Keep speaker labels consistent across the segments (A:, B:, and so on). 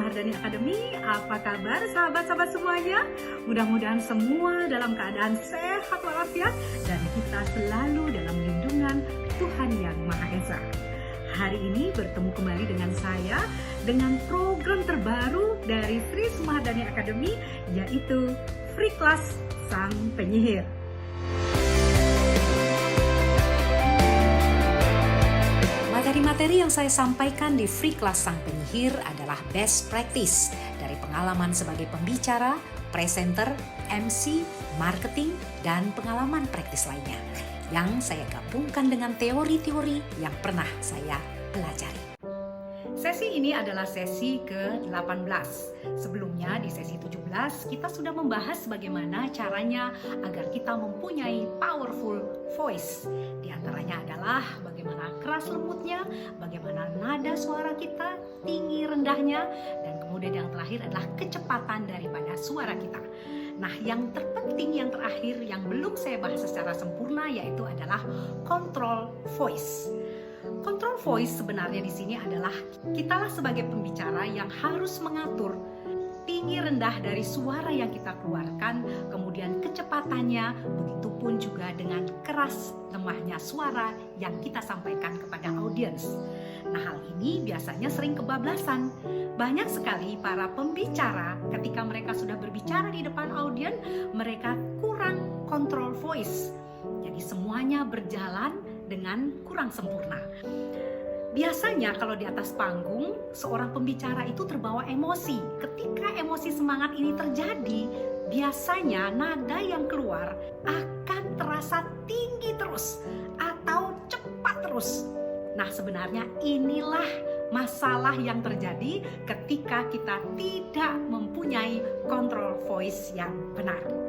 A: Mardani Academy. Apa kabar sahabat-sahabat semuanya? Mudah-mudahan semua dalam keadaan sehat walafiat dan kita selalu dalam lindungan Tuhan Yang Maha Esa. Hari ini bertemu kembali dengan saya dengan program terbaru dari Sri Mardani Academy, yaitu Free Class Sang Penyihir. Materi-materi yang saya sampaikan di Free Class Sang Penyihir adalah best practice dari pengalaman sebagai pembicara, presenter, MC, marketing, dan pengalaman praktis lainnya yang saya gabungkan dengan teori-teori yang pernah saya pelajari. Sesi ini adalah sesi ke-18. Sebelumnya di sesi 17 kita sudah membahas bagaimana caranya agar kita mempunyai powerful voice. Di antaranya adalah bagaimana keras lembutnya, bagaimana nada suara kita, tinggi rendahnya, dan kemudian yang terakhir adalah kecepatan daripada suara kita. Nah, yang terpenting, yang terakhir, yang belum saya bahas secara sempurna yaitu adalah control voice. Control voice sebenarnya di sini adalah kitalah sebagai pembicara yang harus mengatur tinggi rendah dari suara yang kita keluarkan, kemudian kecepatannya, begitupun juga dengan keras lemahnya suara yang kita sampaikan kepada audiens. Nah, hal ini biasanya sering kebablasan. Banyak sekali para pembicara ketika mereka sudah berbicara di depan audiens, mereka kurang control voice. Jadi semuanya berjalan dengan kurang sempurna. Biasanya kalau di atas panggung, seorang pembicara itu terbawa emosi. Ketika emosi semangat ini terjadi, biasanya nada yang keluar akan terasa tinggi terus atau cepat terus. Nah, sebenarnya inilah masalah yang terjadi ketika kita tidak mempunyai control voice yang benar.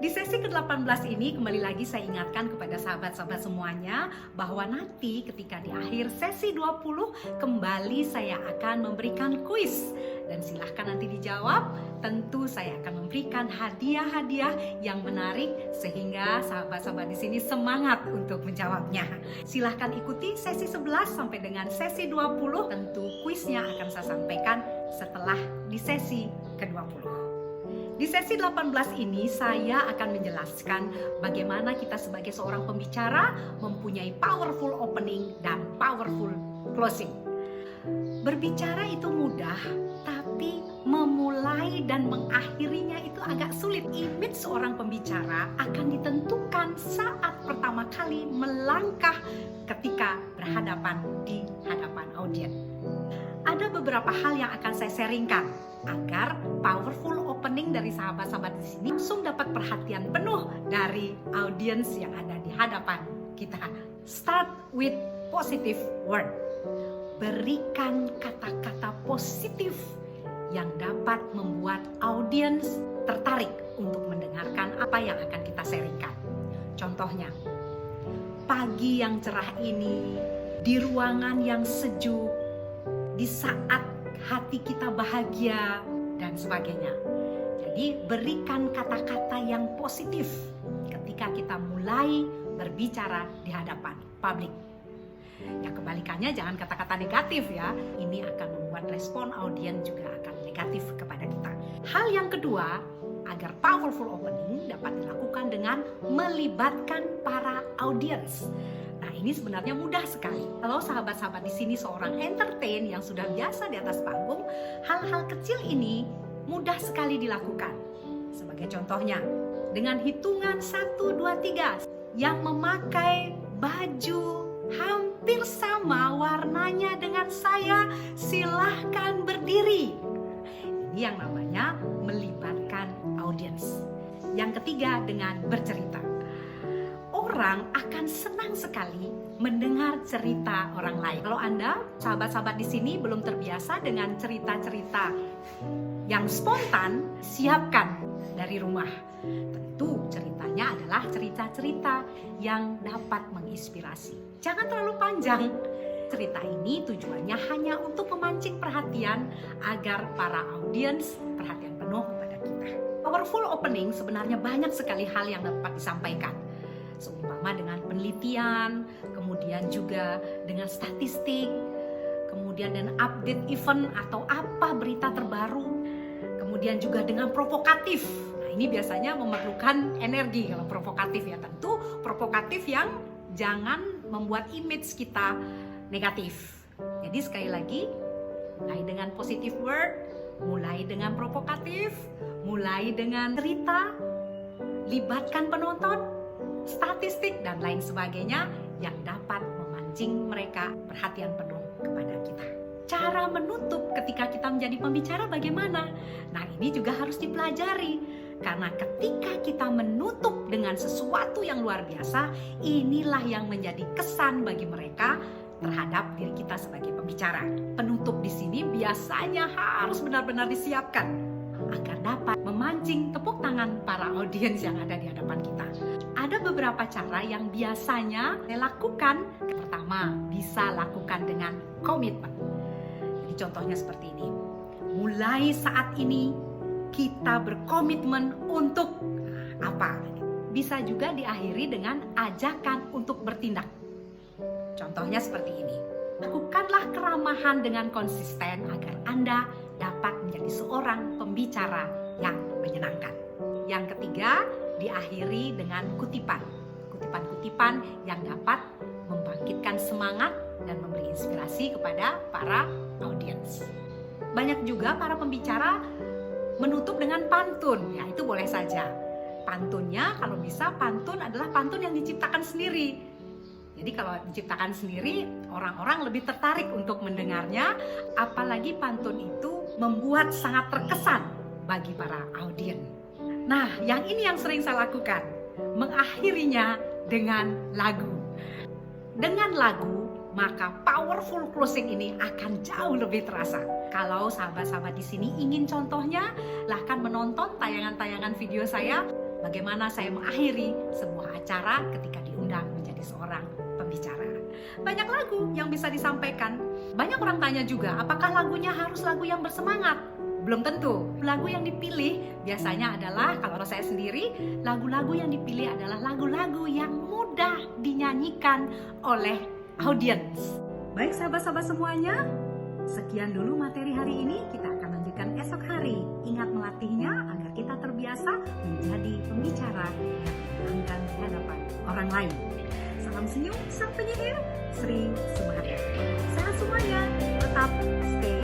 A: Di sesi ke-18 ini kembali lagi saya ingatkan kepada sahabat-sahabat semuanya bahwa nanti ketika di akhir sesi 20 kembali saya akan memberikan kuis. Dan silahkan nanti dijawab, tentu saya akan memberikan hadiah-hadiah yang menarik sehingga sahabat-sahabat di sini semangat untuk menjawabnya. Silahkan ikuti sesi 11 sampai dengan sesi 20, tentu kuisnya akan saya sampaikan setelah di sesi ke-20. Di sesi 18 ini saya akan menjelaskan bagaimana kita sebagai seorang pembicara mempunyai powerful opening dan powerful closing. Berbicara itu mudah, tapi memulai dan mengakhirinya itu agak sulit. Image seorang pembicara akan ditentukan saat pertama kali melangkah ketika berhadapan di hadapan audiens. Ada beberapa hal yang akan saya sharingkan agar powerful opening dari sahabat-sahabat di sini langsung dapat perhatian penuh dari audiens yang ada di hadapan kita. Start with positive word. Berikan kata-kata positif yang dapat membuat audiens tertarik untuk mendengarkan apa yang akan kita sharingkan. Contohnya, pagi yang cerah ini, di ruangan yang sejuk, di saat hati kita bahagia, dan sebagainya. Jadi berikan kata-kata yang positif ketika kita mulai berbicara di hadapan publik. Ya, kebalikannya jangan kata-kata negatif ya. Ini akan membuat respon audiens juga akan negatif kepada kita. Hal yang kedua, agar powerful opening dapat dilakukan dengan melibatkan para audiens. Nah, ini sebenarnya mudah sekali. Kalau sahabat-sahabat di sini seorang entertain yang sudah biasa di atas panggung, hal-hal kecil ini mudah sekali dilakukan. Sebagai contohnya, dengan hitungan 1, 2, 3 yang memakai baju hampir sama warnanya dengan saya, silahkan berdiri. Ini yang namanya melibatkan audiens. Yang ketiga, dengan bercerita. Orang akan senang sekali mendengar cerita orang lain. Kalau Anda, sahabat-sahabat di sini belum terbiasa dengan cerita-cerita yang spontan, siapkan dari rumah. Tentu ceritanya adalah cerita-cerita yang dapat menginspirasi. Jangan terlalu panjang. Cerita ini tujuannya hanya untuk memancing perhatian agar para audiens perhatian penuh kepada kita. Powerful opening sebenarnya banyak sekali hal yang dapat disampaikan. Seumpama dengan penelitian, kemudian juga dengan statistik, kemudian dengan update event atau apa berita terbaru, kemudian juga dengan provokatif. Nah, ini biasanya memerlukan energi kalau provokatif ya, tentu provokatif yang jangan membuat image kita negatif. Jadi sekali lagi, mulai dengan positive word, mulai dengan provokatif, mulai dengan cerita, libatkan penonton, statistik, dan lain sebagainya yang dapat memancing mereka perhatian penuh kepada kita. Cara menutup ketika kita menjadi pembicara bagaimana? Nah, ini juga harus dipelajari. Karena ketika kita menutup dengan sesuatu yang luar biasa, inilah yang menjadi kesan bagi mereka terhadap diri kita sebagai pembicara. Penutup di sini biasanya harus benar-benar disiapkan agar dapat memancing tepuk tangan para audiens yang ada di hadapan kita. Ada beberapa cara yang biasanya saya lakukan. Pertama, bisa lakukan dengan komitmen. Jadi contohnya seperti ini. Mulai saat ini kita berkomitmen untuk apa? Bisa juga diakhiri dengan ajakan untuk bertindak. Contohnya seperti ini. Lakukanlah keramahan dengan konsisten agar Anda dapat menjadi seorang pembicara yang menyenangkan. Yang ketiga, diakhiri dengan kutipan. Kutipan-kutipan yang dapat membangkitkan semangat dan memberi inspirasi kepada para audiens. Banyak juga para pembicara menutup dengan pantun, ya itu boleh saja. Pantunnya kalau bisa pantun adalah pantun yang diciptakan sendiri. Jadi kalau diciptakan sendiri, orang-orang lebih tertarik untuk mendengarnya, apalagi pantun itu membuat sangat terkesan bagi para audiens. Nah, yang ini yang sering saya lakukan, mengakhirinya dengan lagu. Dengan lagu, maka powerful closing ini akan jauh lebih terasa. Kalau sahabat-sahabat di sini ingin contohnya, silahkan menonton tayangan-tayangan video saya bagaimana saya mengakhiri sebuah acara ketika diundang menjadi seorang pembicara. Banyak lagu yang bisa disampaikan. Banyak orang tanya juga, apakah lagunya harus lagu yang bersemangat? Belum tentu. Lagu yang dipilih biasanya adalah, kalau saya sendiri, lagu-lagu yang dipilih adalah lagu-lagu yang mudah dinyanyikan oleh audiens. Baik sahabat-sahabat semuanya, sekian dulu materi hari ini. Kita akan lanjutkan esok hari. Ingat melatihnya agar kita terbiasa menjadi pembicara yang menyenangkan di hadapan orang lain. Salam senyum sang penyihir, Sri Sumaharya. Sehat semuanya, tetap stay